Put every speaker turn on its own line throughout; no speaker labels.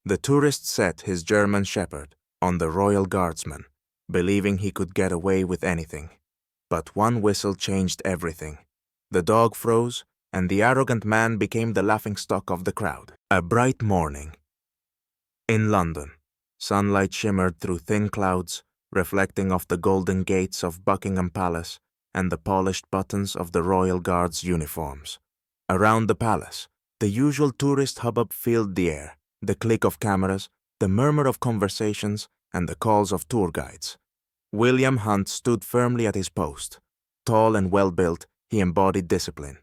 The tourist set his German shepherd on the royal Guardsman, believing he could get away with anything. But one whistle changed everything. The dog froze, and the arrogant man became the laughingstock of the crowd. A bright morning. In London, sunlight shimmered through thin clouds, reflecting off the golden gates of Buckingham Palace and the polished buttons of the Royal Guard's uniforms. Around the palace, the usual tourist hubbub filled the air, the click of cameras, the murmur of conversations, and the calls of tour guides. William Hunt stood firmly at his post. Tall and well-built, he embodied discipline.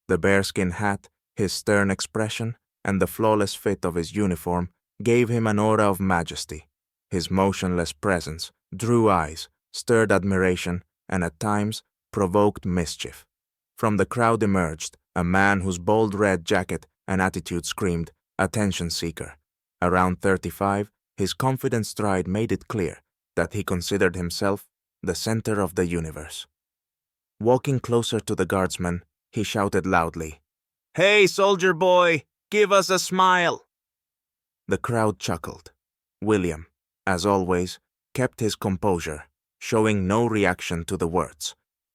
The bearskin hat, his stern expression, and the flawless fit of his uniform gave him an aura of majesty. His motionless presence drew eyes, stirred admiration, and at times provoked mischief. From the crowd emerged a man whose bold red jacket and attitude screamed, "Attention seeker." Around 35, his confident stride made it clear that he considered himself the center of the universe. Walking closer to the guardsman, he shouted loudly, "Hey, soldier boy, give us a smile!" The crowd chuckled. William, as always, kept his composure, showing no reaction to the words.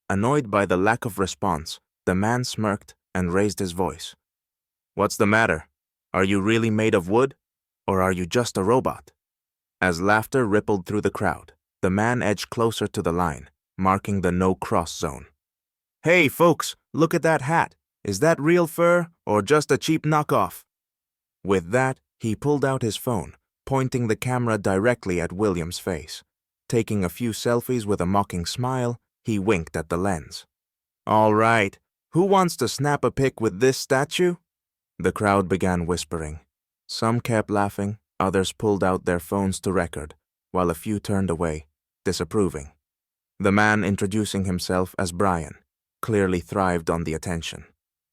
Annoyed by the lack of response, the man smirked and raised his voice. "What's the matter? Are you really made of wood? Or are you just a robot?" As laughter rippled through the crowd, the man edged closer to the line, marking the no-cross zone. "Hey, folks, look at that hat. Is that real fur or just a cheap knockoff?" With that, he pulled out his phone, pointing the camera directly at William's face. Taking a few selfies with a mocking smile, he winked at the lens. "All right, who wants to snap a pic with this statue?" The crowd began whispering. Some kept laughing, others pulled out their phones to record, while a few turned away, disapproving. The man introducing himself as Brian clearly thrived on the attention.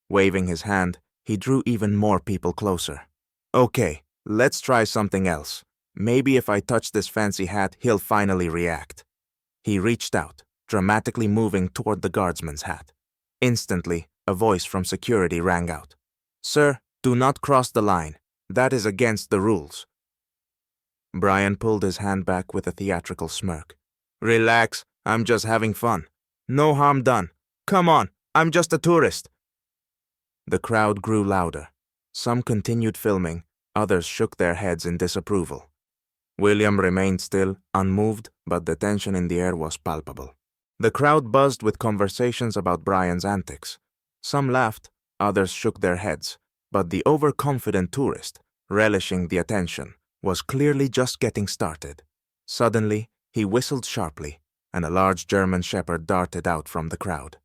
Waving his hand, he drew even more people closer. "Okay, let's try something else. Maybe if I touch this fancy hat, he'll finally react." He reached out, dramatically moving toward the guardsman's hat. Instantly, a voice from security rang out. "Sir, do not cross the line. That is against the rules." Brian pulled his hand back with a theatrical smirk. "Relax, I'm just having fun. No harm done. Come on, I'm just a tourist." The crowd grew louder. Some continued filming, others shook their heads in disapproval. William remained still, unmoved, but the tension in the air was palpable. The crowd buzzed with conversations about Brian's antics. Some laughed, others shook their heads, but the overconfident tourist, relishing the attention, was clearly just getting started. Suddenly, he whistled sharply, and a large German shepherd darted out from the crowd.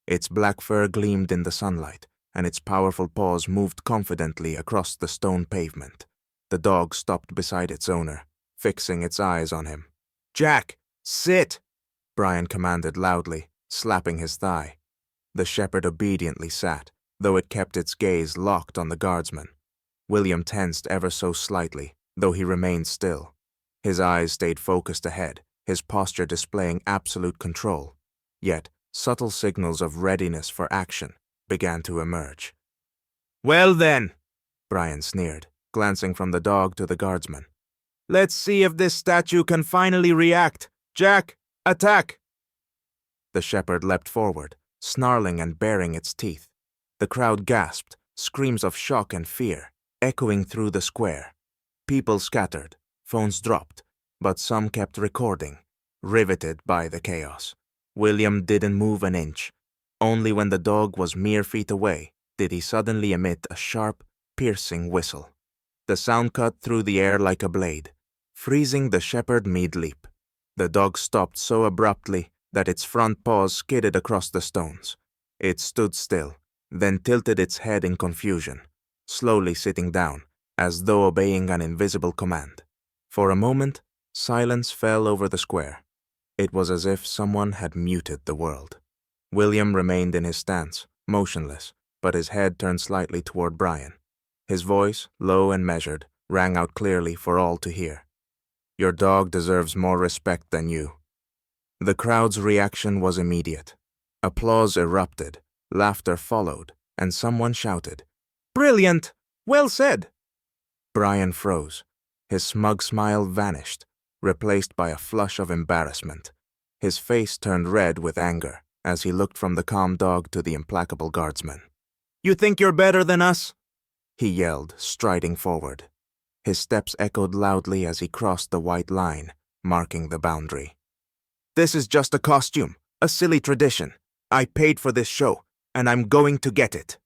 Its black fur gleamed in the sunlight, and its powerful paws moved confidently across the stone pavement. The dog stopped beside its owner, fixing its eyes on him. "Jack, sit!" Brian commanded loudly, slapping his thigh. The shepherd obediently sat, though it kept its gaze locked on the guardsman. William tensed ever so slightly, though he remained still. His eyes stayed focused ahead, his posture displaying absolute control. Yet, subtle signals of readiness for action began to emerge. "Well then," Brian sneered, glancing from the dog to the guardsman. "Let's see if this statue can finally react. Jack, attack!" The shepherd leapt forward, snarling and baring its teeth. The crowd gasped, screams of shock and fear, echoing through the square. People scattered, phones dropped, but some kept recording, riveted by the chaos. William didn't move an inch. Only when the dog was mere feet away did he suddenly emit a sharp, piercing whistle. The sound cut through the air like a blade, freezing the shepherd mid-leap. The dog stopped so abruptly that its front paws skidded across the stones. It stood still, then tilted its head in confusion, slowly sitting down, as though obeying an invisible command. For a moment, silence fell over the square. It was as if someone had muted the world. William remained in his stance, motionless, but his head turned slightly toward Brian. His voice, low and measured, rang out clearly for all to hear. "Your dog deserves more respect than you." The crowd's reaction was immediate. Applause erupted, laughter followed, and someone shouted, "Brilliant! Well said!" Brian froze, His smug smile vanished, replaced by a flush of embarrassment. His face turned red with anger as he looked from the calm dog to the implacable guardsman. "You think you're better than us?" he yelled, striding forward. His steps echoed loudly as he crossed the white line, marking the boundary. "This is just a costume, a silly tradition. I paid for this show, and I'm going to get it."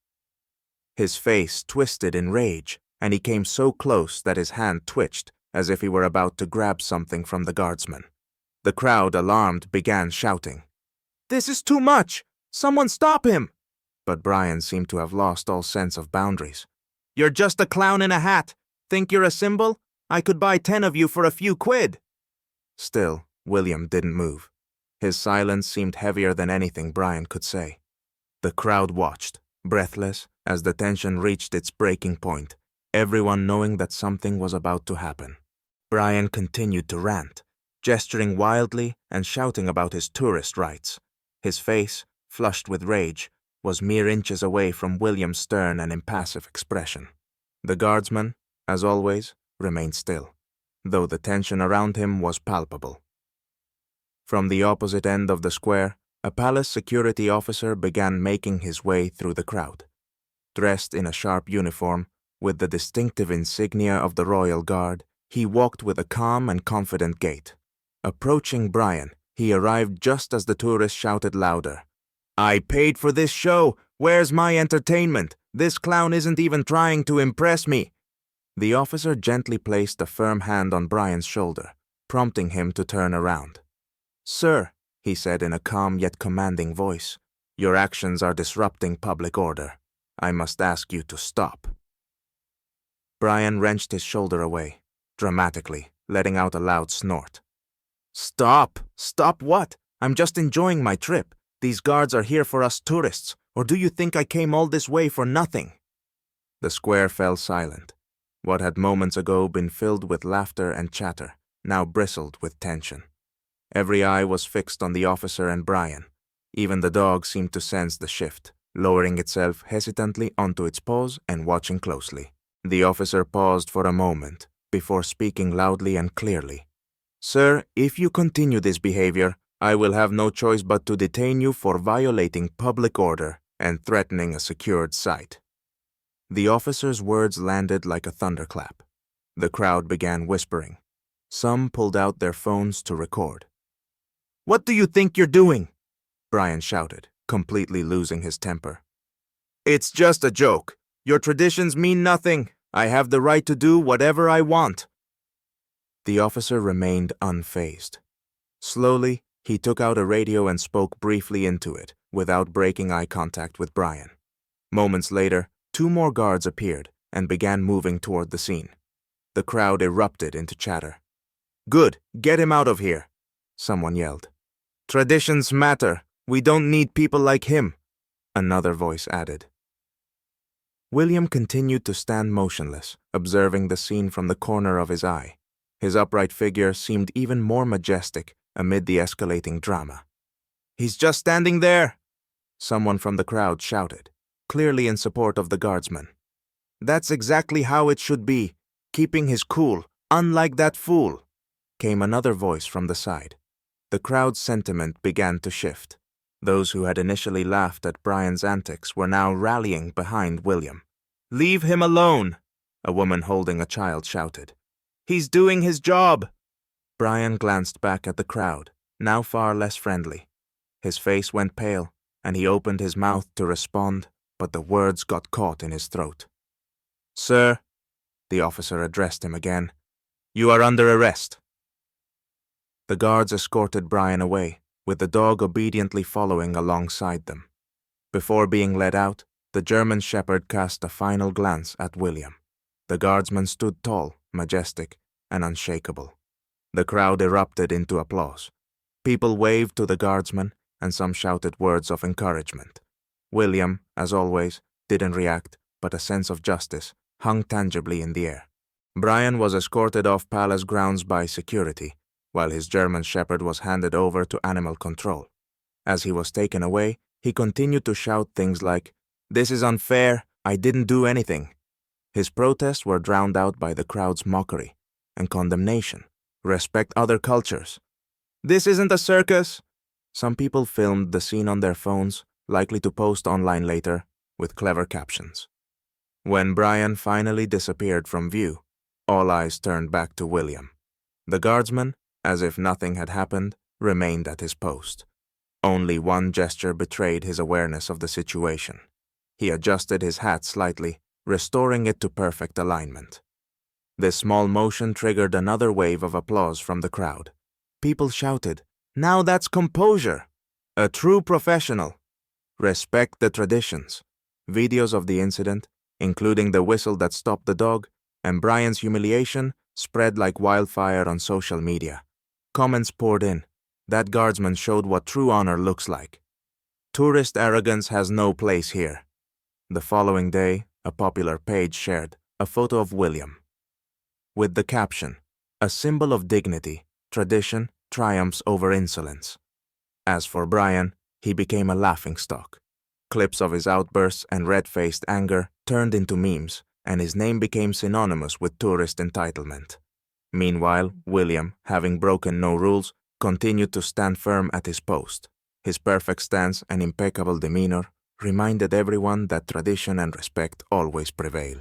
His face twisted in rage, and he came so close that his hand twitched as if he were about to grab something from the guardsman. The crowd, alarmed, began shouting, "This is too much! Someone stop him!" But Brian seemed to have lost all sense of boundaries. "You're just a clown in a hat. Think you're a symbol? I could buy 10 of you for a few quid." Still, William didn't move. His silence seemed heavier than anything Brian could say. The crowd watched, breathless, as the tension reached its breaking point, everyone knowing that something was about to happen. Brian continued to rant, gesturing wildly and shouting about his tourist rights. His face, flushed with rage, was mere inches away from William's stern and impassive expression. The guardsman, as always, remained still, though the tension around him was palpable. From the opposite end of the square, a palace security officer began making his way through the crowd. Dressed in a sharp uniform, with the distinctive insignia of the Royal Guard, he walked with a calm and confident gait. Approaching Brian, he arrived just as the tourists shouted louder, "I paid for this show! Where's my entertainment? This clown isn't even trying to impress me!" The officer gently placed a firm hand on Brian's shoulder, prompting him to turn around. "Sir," he said in a calm yet commanding voice, "your actions are disrupting public order. I must ask you to stop." Brian wrenched his shoulder away, dramatically, letting out a loud snort. "Stop? Stop what? I'm just enjoying my trip. These guards are here for us tourists, or do you think I came all this way for nothing?" The square fell silent. What had moments ago been filled with laughter and chatter now bristled with tension. Every eye was fixed on the officer and Brian. Even the dog seemed to sense the shift, lowering itself hesitantly onto its paws and watching closely. The officer paused for a moment before speaking loudly and clearly. "Sir, if you continue this behavior, I will have no choice but to detain you for violating public order and threatening a secured site." The officer's words landed like a thunderclap. The crowd began whispering. Some pulled out their phones to record. "What do you think you're doing?" Brian shouted, completely losing his temper. "It's just a joke. Your traditions mean nothing. I have the right to do whatever I want." The officer remained unfazed. Slowly, he took out a radio and spoke briefly into it, without breaking eye contact with Brian. Moments later, 2 more guards appeared and began moving toward the scene. The crowd erupted into chatter. "Good, get him out of here," someone yelled. "Traditions matter. We don't need people like him," another voice added. William continued to stand motionless, observing the scene from the corner of his eye. His upright figure seemed even more majestic amid the escalating drama. "He's just standing there," someone from the crowd shouted, clearly in support of the guardsman. "That's exactly how it should be, keeping his cool, unlike that fool," came another voice from the side. The crowd's sentiment began to shift. Those who had initially laughed at Brian's antics were now rallying behind William. "Leave him alone," a woman holding a child shouted. "He's doing his job." Brian glanced back at the crowd, now far less friendly. His face went pale, and he opened his mouth to respond, but the words got caught in his throat. "Sir," the officer addressed him again, "you are under arrest." The guards escorted Brian away, with the dog obediently following alongside them. Before being led out, the German shepherd cast a final glance at William. The guardsman stood tall, majestic, and unshakable. The crowd erupted into applause. People waved to the guardsman, and some shouted words of encouragement. William, as always, didn't react, but a sense of justice hung tangibly in the air. Brian was escorted off palace grounds by security, while his German shepherd was handed over to animal control. As he was taken away, he continued to shout things like, "This is unfair, I didn't do anything." His protests were drowned out by the crowd's mockery, and condemnation. Respect other cultures. This isn't a circus. Some people filmed the scene on their phones, likely to post online later, with clever captions. When Brian finally disappeared from view, all eyes turned back to William. The guardsman, as if nothing had happened, remained at his post. Only one gesture betrayed his awareness of the situation. He adjusted his hat slightly, restoring it to perfect alignment. This small motion triggered another wave of applause from the crowd. People shouted, "Now that's composure! A true professional! Respect the traditions." Videos of the incident, including the whistle that stopped the dog, and Brian's humiliation, spread like wildfire on social media. Comments poured in. That guardsman showed what true honor looks like. Tourist arrogance has no place here. The following day, a popular page shared a photo of William, with the caption, "A symbol of dignity, tradition triumphs over insolence." As for Brian, he became a laughingstock. Clips of his outbursts and red-faced anger turned into memes, and his name became synonymous with tourist entitlement. Meanwhile, William, having broken no rules, continued to stand firm at his post. His perfect stance and impeccable demeanor reminded everyone that tradition and respect always prevail.